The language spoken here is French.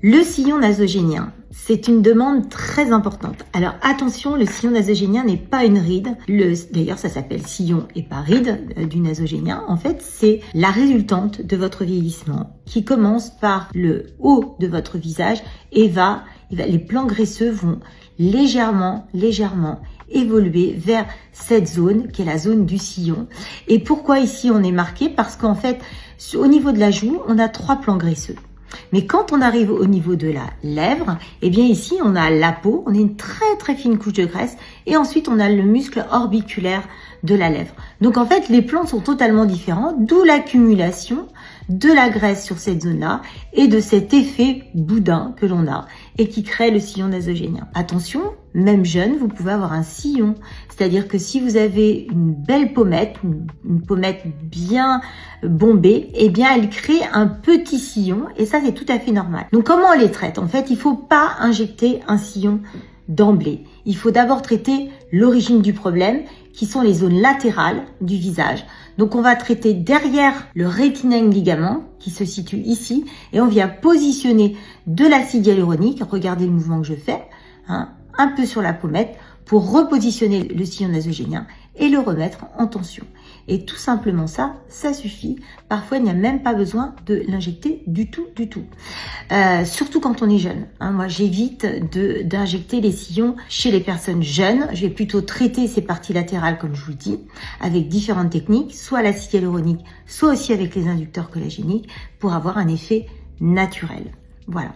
Le sillon nasogénien, c'est une demande très importante. Alors attention, le sillon nasogénien n'est pas une ride. D'ailleurs, ça s'appelle sillon et pas ride du nasogénien. En fait, c'est la résultante de votre vieillissement qui commence par le haut de votre visage et les plans graisseux vont légèrement évoluer vers cette zone qui est la zone du sillon. Et pourquoi ici on est marqué? Parce qu'en fait, au niveau de la joue, on a 3 plans graisseux. Mais quand on arrive au niveau de la lèvre, eh bien ici on a la peau, on a une très fine couche de graisse et ensuite on a le muscle orbiculaire de la lèvre. Donc en fait les plans sont totalement différents, d'où l'accumulation de la graisse sur cette zone-là et de cet effet boudin que l'on a et qui crée le sillon nasogénien. Attention, même jeune, vous pouvez avoir un sillon, c'est-à-dire que si vous avez une belle pommette, une pommette bien bombée, eh bien elle crée un petit sillon et ça c'est tout à fait normal. Donc comment on les traite? En fait, il faut pas injecter un sillon d'emblée. Il faut d'abord traiter l'origine du problème, qui sont les zones latérales du visage. Donc on va traiter derrière le rétinème ligament qui se situe ici et on vient positionner de l'acide hyaluronique, regardez le mouvement que je fais, un peu sur la pommette pour repositionner le sillon nasogénien et le remettre en tension. Et tout simplement ça suffit. Parfois, il n'y a même pas besoin de l'injecter du tout. Surtout quand on est jeune. Moi, j'évite d'injecter les sillons chez les personnes jeunes. Je vais plutôt traiter ces parties latérales, comme je vous le dis, avec différentes techniques, soit l'acide hyaluronique, soit aussi avec les inducteurs collagéniques, pour avoir un effet naturel. Voilà.